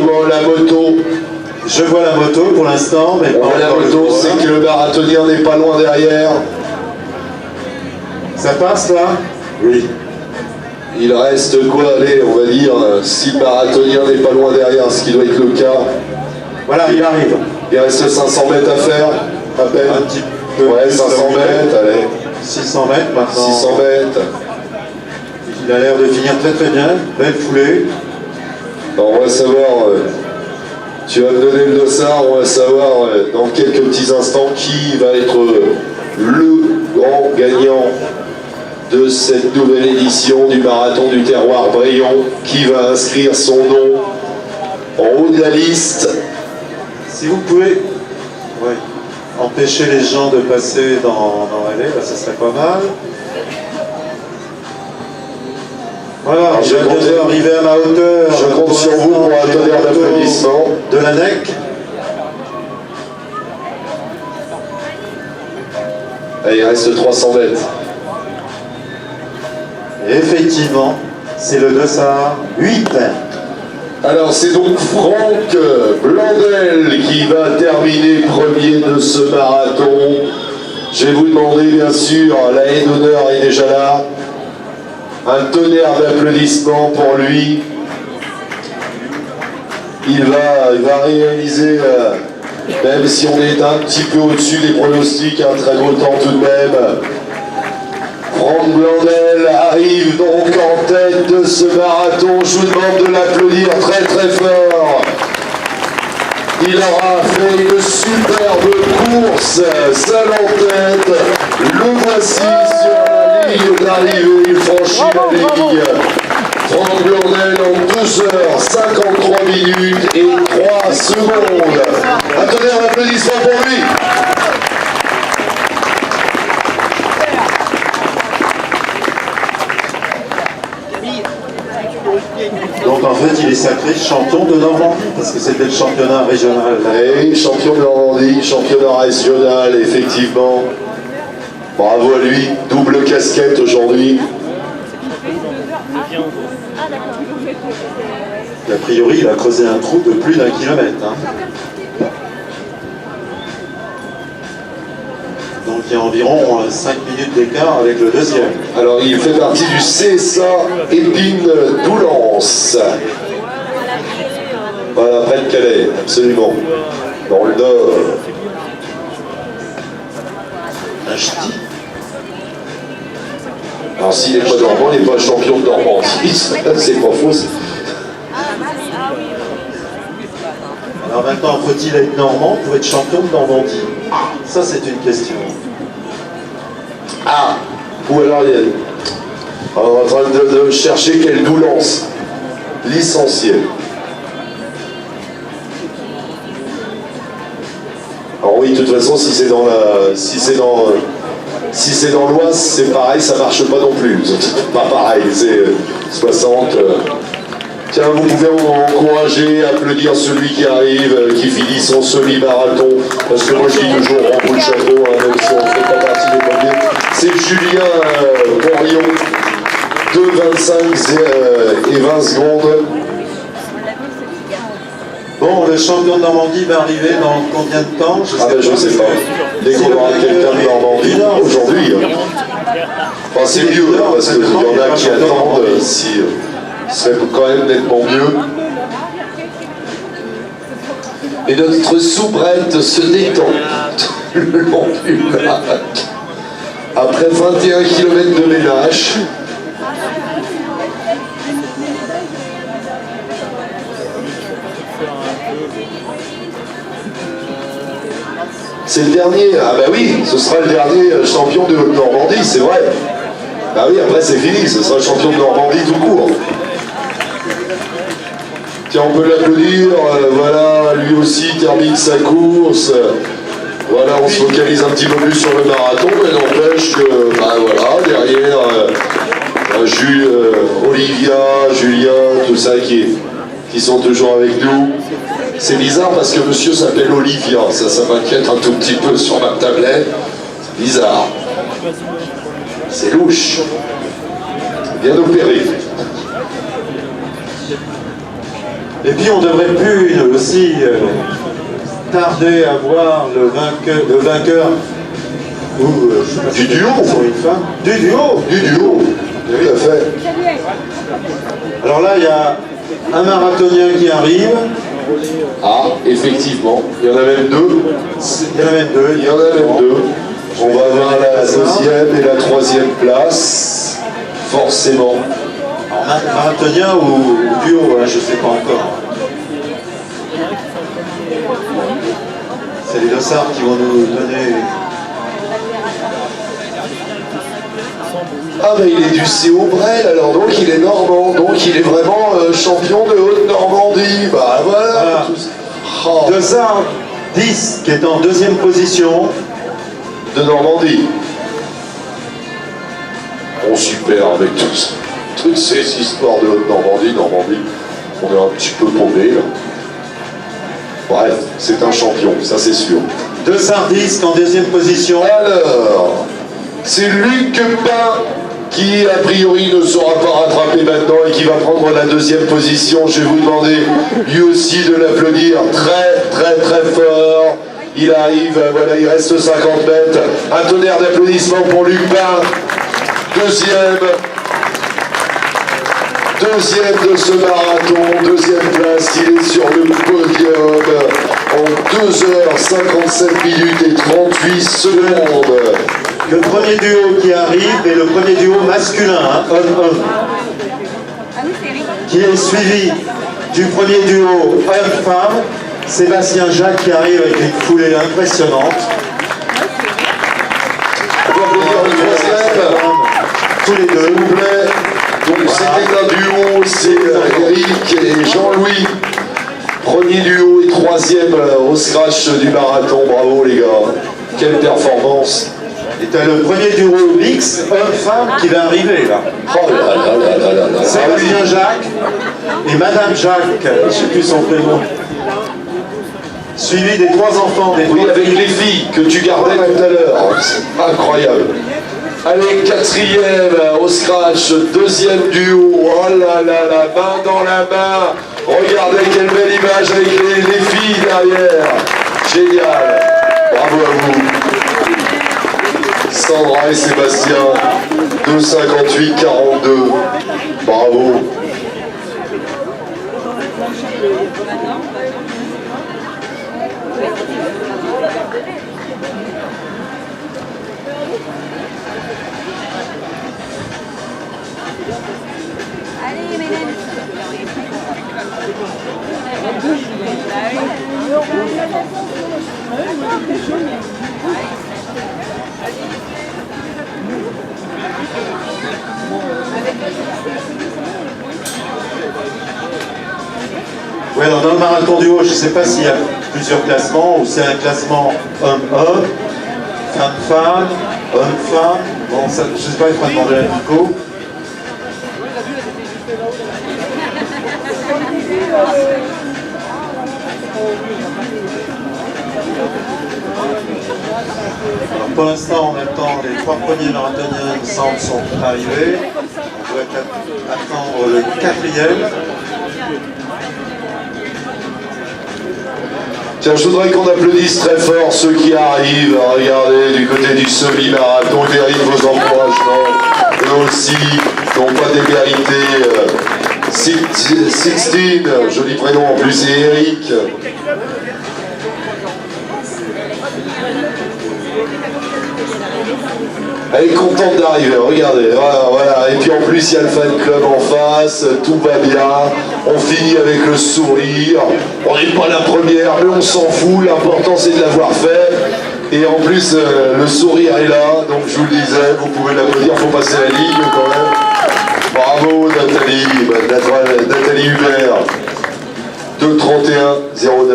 effectivement la moto. Je vois la moto pour l'instant, mais On voit la moto, c'est que le marathonien n'est pas loin derrière. Ça passe là? Oui. Il reste quoi, allez, on va dire, si le marathonien n'est pas loin derrière, ce qui doit être le cas. Voilà, il arrive. Il reste 500 mètres à faire, à peine. Un petit peu. Ouais, 500 mètres, allez. 600 mètres maintenant. 600 mètres. Il a l'air de finir très très bien, belle foulée. Alors, on va savoir, tu vas me donner le dossard, on va savoir dans quelques petits instants qui va être le grand gagnant de cette nouvelle édition du Marathon du Terroir Braillon, qui va inscrire son nom en haut de la liste. Si vous pouvez empêcher les gens de passer dans l'allée, ça serait pas mal. Voilà, je viens d'arriver à ma hauteur. Je compte sur vous pour un tonnerre d'applaudissements. De la NEC. Allez, il reste 300 mètres. Et effectivement, c'est le dossard 8. Alors c'est donc Franck Blandel qui va terminer premier de ce marathon. Je vais vous demander bien sûr, la haie d'honneur est déjà là. Un tonnerre d'applaudissements pour lui. Il va réaliser, même si on est un petit peu au-dessus des pronostics, un très beau temps tout de même. Franck Blandel arrive donc en tête de ce marathon. Je vous demande de l'applaudir très très fort. Il aura fait une superbe course, seul en tête. Le voici sur la ligne d'arrivée. Il franchit la ligne. Franck Blandel en 2h53 minutes et 3 secondes. Attendez un applaudissement pour lui. Donc en fait, il est sacré champion de Normandie, parce que c'était le championnat régional. Oui, champion de Normandie, championnat régional, effectivement. Bravo à lui, double casquette aujourd'hui. A priori, il a creusé un trou de plus d'1 kilomètre. Donc il y a environ 5 minutes d'écart avec le deuxième. Alors il fait partie du CSA Épine d'Oulance. Voilà, près de Calais, absolument. Dans le Nord. Un ch'ti. Alors s'il n'est pas normand, il n'est pas champion de Normandie. C'est pas faux. Alors maintenant, faut-il être normand pour être champion de Normandie? Ça, c'est une question. Ah, ou alors il y a... On est en train de chercher quelle Doulance. Licencié. Alors oui, de toute façon, si c'est dans la... Si c'est dans l'Oise, c'est pareil, ça marche pas non plus. C'est pas pareil, c'est 60... Tiens, vous pouvez encourager, applaudir celui qui arrive, qui finit son semi-marathon. Parce que moi, je dis toujours, en bout de chapeau, même si on ne fait pas partie des premiers. C'est Julien Porion, 2,25 et 20 secondes. Bon, le champion de Normandie va arriver dans combien de temps? Je sais pas. Dès qu'on aura quelqu'un de Normandie, aujourd'hui. Enfin, c'est mieux, parce qu'il y en a qui attendent si... Ce serait quand même nettement mieux. Et notre soubrette se détend le long du lac. Après 21 km de ménage. C'est le dernier. Ah bah oui, ce sera le dernier champion de Normandie, c'est vrai. Ah oui, après c'est fini, ce sera le champion de Normandie tout court. Tiens, on peut l'applaudir, voilà, lui aussi termine sa course. Voilà, on se focalise un petit peu plus sur le marathon, mais n'empêche que, bah voilà, derrière, Olivia, Julien, tout ça qui sont toujours avec nous. C'est bizarre parce que monsieur s'appelle Olivia, ça m'inquiète un tout petit peu sur ma tablette. C'est bizarre. C'est louche. Bien opéré. Et puis on devrait plus aussi tarder à voir le vainqueur ou je sais pas Du si duo. sur une femme. Du duo. Du duo, tout à fait. Alors là, il y a un marathonien qui arrive. Ah, effectivement, il y en a même deux. Il y en a même deux. Il y en a même deux. On va voir la deuxième et la troisième place, forcément. Alors, marathonien ou duo, hein, je ne sais pas encore. C'est les dossards qui vont nous donner. Ah mais il est du CO Brel alors, donc il est normand, donc il est vraiment champion de Haute-Normandie. Bah voilà. Voilà. Oh, Dossard 10 qui est en deuxième position. de Normandie. Bon super avec toutes ces histoires de Haute-Normandie, on est un petit peu paumé là. Bref, c'est un champion, ça c'est sûr. Dossard 10 en deuxième position. Alors, c'est Luc Pain qui a priori ne sera pas rattrapé maintenant et qui va prendre la deuxième position. Je vais vous demander lui aussi de l'applaudir très fort. Il arrive, voilà, il reste 50 mètres. Un tonnerre d'applaudissements pour Luc Pain. Deuxième de ce marathon, deuxième place, il est sur le podium en 2h57 minutes et 38 secondes. Le premier duo qui arrive est le premier duo masculin, hein, homme-homme, qui est suivi du premier duo homme-femme, Sébastien Jacques qui arrive avec une foulée impressionnante. On va applaudir le troisième, Tous les deux. s'il vous plaît. Donc c'était un duo, c'est Eric et Jean-Louis. Premier duo et troisième au scratch du marathon, bravo les gars. Quelle performance. Et t'as le premier duo mix homme-femme qui va arriver là. Oh là là là là là là. Sébastien Jacques et Madame Jacques, je ne sais plus son prénom. Suivi des trois enfants, des Oui, trois avec filles. les filles que tu gardais tout à l'heure. C'est incroyable. Allez, quatrième au scratch, deuxième duo. Oh là là là, main dans la main. Regardez quelle belle image avec les filles derrière. Génial. Bravo à vous. Sandra et Sébastien, 2,58,42. Bravo. Allez, Mélène. Ouais, alors dans le marathon duo, je ne sais pas s'il y a plusieurs classements ou c'est un classement homme-homme, femme-femme, homme-femme. Bon, ça, je ne sais pas, il faudra demander à Nico. Alors pour l'instant, en même temps, les trois premiers marathoniens, il me semble, sont arrivés. On doit attendre le quatrième. Tiens, je voudrais qu'on applaudisse très fort ceux qui arrivent. Regardez, du côté du semi-marathon, méritent vos encouragements. Eux aussi n'ont pas démérité. 16, joli prénom en plus, et Eric. Elle est contente d'arriver, regardez, voilà. Et puis en plus il y a le fan club en face, tout va bien, on finit avec le sourire, on n'est pas la première mais on s'en fout, l'important c'est de l'avoir fait. Et en plus le sourire est là, donc je vous le disais, vous pouvez l'applaudir, il faut passer la ligne quand même. Bravo Nathalie Hubert, 2,31,09.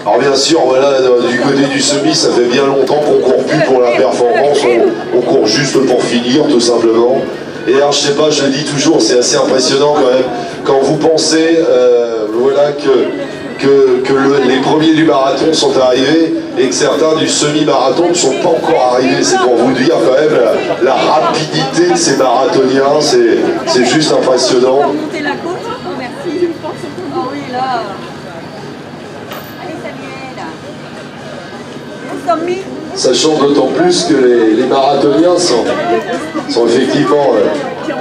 Alors bien sûr, voilà, du côté du semi, ça fait bien longtemps qu'on court plus pour la performance, on court juste pour finir, tout simplement. Et alors, je sais pas, je le dis toujours, c'est assez impressionnant quand même, quand vous pensez, voilà, les premiers du marathon sont arrivés et que certains du semi-marathon ne sont pas encore arrivés. C'est pour vous dire quand même la rapidité de ces marathoniens, c'est juste impressionnant. Monter la côte. Oh, merci. Oh oui, là. Allez, Samuel. Nous sommes mis. Sachant d'autant plus que les marathoniens sont effectivement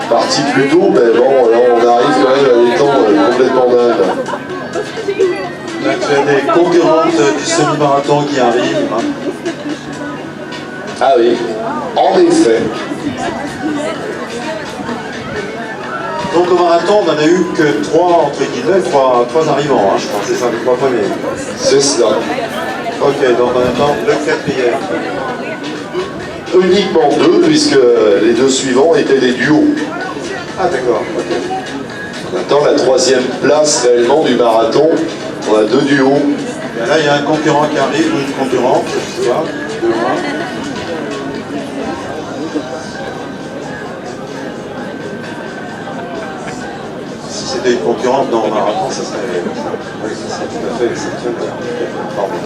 partis plus tôt, mais bon, là on arrive quand même à des temps complètement dingues. Là, tu as des concurrentes du semi-marathon qui arrivent. Hein. Ah oui, en effet. Donc au marathon, on n'en a eu que 3, entre guillemets, 3 arrivants, hein, je pense, c'est ça, les 3 premiers. C'est cela. Ok, donc on attend le 4e. Uniquement 2, puisque les 2 suivants étaient des duos. Ah d'accord, ok. On attend la 3e place réellement du marathon. On a 2 duos. Et là, il y a un concurrent qui arrive, ou une concurrente, je sais pas, de loin. Si c'était une concurrente dans le marathon, ça serait... Oui, ça serait tout à fait exceptionnel. Pardon.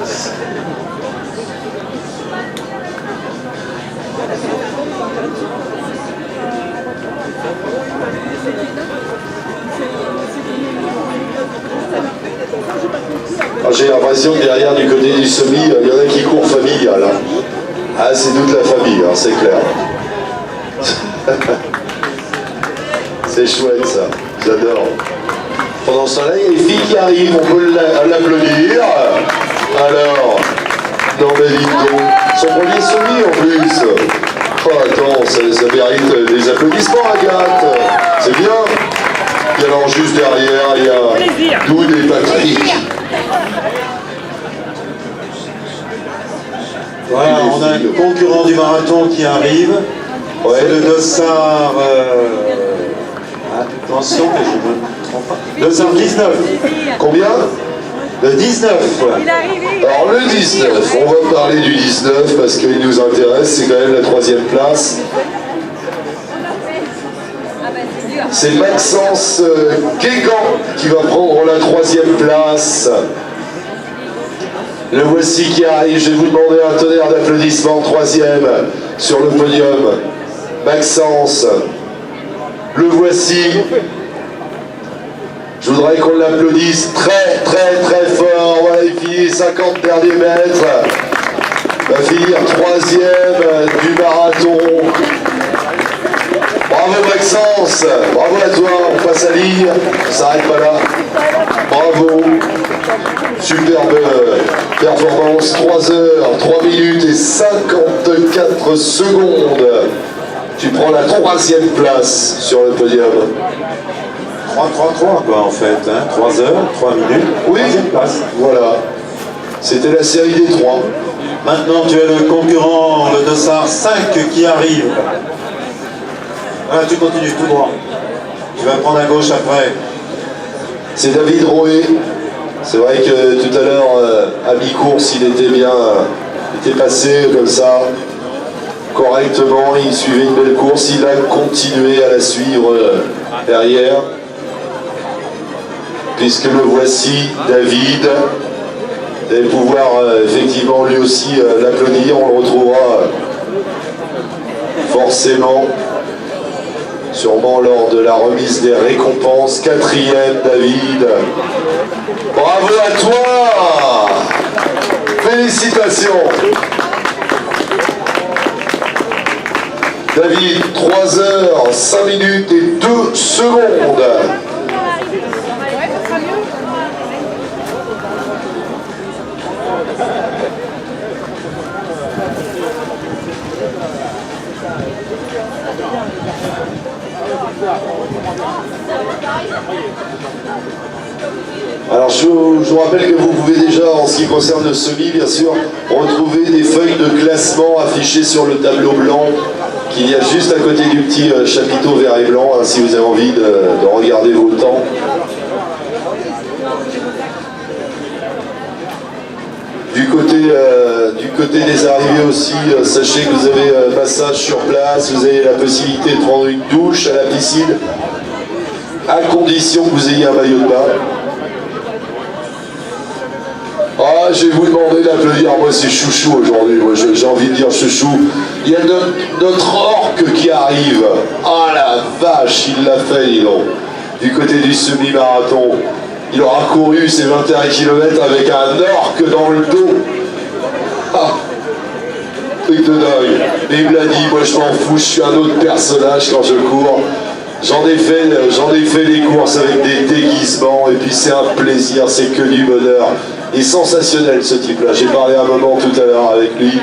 J'ai l'impression que derrière, du côté du semi, il y en a qui courent familial. Hein. Ah, c'est toute la famille, hein, c'est clair. C'est chouette ça, j'adore. Pendant ce temps-là, il y a les filles qui arrivent, on peut l'applaudir. Alors, non mais dites donc, son premier semi en plus. Oh attends, ça mérite des applaudissements, Agathe. C'est bien. Et alors juste derrière, il y a Doud et Patrick. Voilà, on a un concurrent du marathon qui arrive. Ouais. C'est le dossard... Attention, que je me trompe pas. Dossard 19. Combien? Le 19. Il est arrivé. Alors le 19, on va parler du 19 parce qu'il nous intéresse, c'est quand même la 3e place. Ah ben c'est dur. C'est Maxence Guégan qui va prendre la 3e place. Le voici qui arrive, je vais vous demander un tonnerre d'applaudissements, 3e sur le podium. Maxence, le voici. Je voudrais qu'on l'applaudisse très très très fort. Voilà, il finit 50 derniers mètres. Va finir 3e du marathon. Bravo Maxence, bravo à toi, on passe à ligne, on s'arrête pas là. Bravo, superbe performance, 3 heures, 3 minutes et 54 secondes. Tu prends la 3e place sur le podium. 3-3-3 quoi en fait, hein. 3 heures, 3 minutes, Oui, 3e place. Voilà, c'était la série des 3. Maintenant tu as le concurrent, le dossard 5 qui arrive. Voilà, tu continues tout droit. Tu vas prendre à gauche après. C'est David Roé. C'est vrai que tout à l'heure, à mi-course, il était passé comme ça, correctement, il suivait une belle course, il a continué à la suivre derrière. Puisque le voici, David. Vous allez pouvoir effectivement lui aussi l'applaudir, on le retrouvera forcément. Sûrement lors de la remise des récompenses. 4e, David. Bravo à toi! Félicitations! David, 3 heures, 5 minutes et 2 secondes. Alors je vous rappelle que vous pouvez déjà, en ce qui concerne le semi, bien sûr, retrouver des feuilles de classement affichées sur le tableau blanc qu'il y a juste à côté du petit chapiteau vert et blanc, hein, si vous avez envie de regarder vos temps. Du côté des arrivées aussi, sachez que vous avez massage sur place, vous avez la possibilité de prendre une douche à la piscine, à condition que vous ayez un maillot de bain. Ah, je vais vous demander d'applaudir. Moi, c'est Chouchou aujourd'hui. Moi, j'ai envie de dire Chouchou. Il y a notre orque qui arrive. Ah la vache, il l'a fait, dis donc. Du côté du semi-marathon. Il aura couru ses 21 km avec un orque dans le dos. Ah, truc de dingue. Mais il me l'a dit, moi je m'en fous, je suis un autre personnage quand je cours. J'en ai fait des courses avec des déguisements et puis c'est un plaisir, c'est que du bonheur. Il est sensationnel ce type-là. J'ai parlé un moment tout à l'heure avec lui.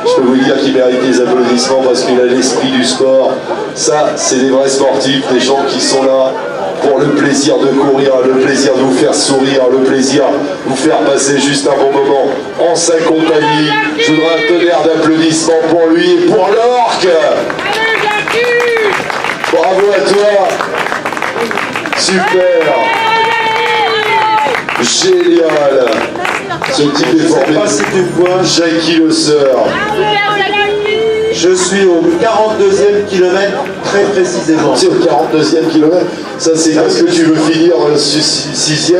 Je peux vous dire qu'il mérite des applaudissements parce qu'il a l'esprit du sport. Ça, c'est des vrais sportifs, des gens qui sont là pour le plaisir de courir, le plaisir de vous faire sourire, le plaisir de vous faire passer juste un bon moment en sa compagnie. Je voudrais un tonnerre d'applaudissements pour lui et pour l'orque. Bravo à toi. Super. Génial. Ce type est formé. Pas si tu vois, Jackie Le Sœur. je suis au 42e kilomètre très précisément. C'est au 42e kilomètre. Ça, c'est parce que tu veux finir 6e.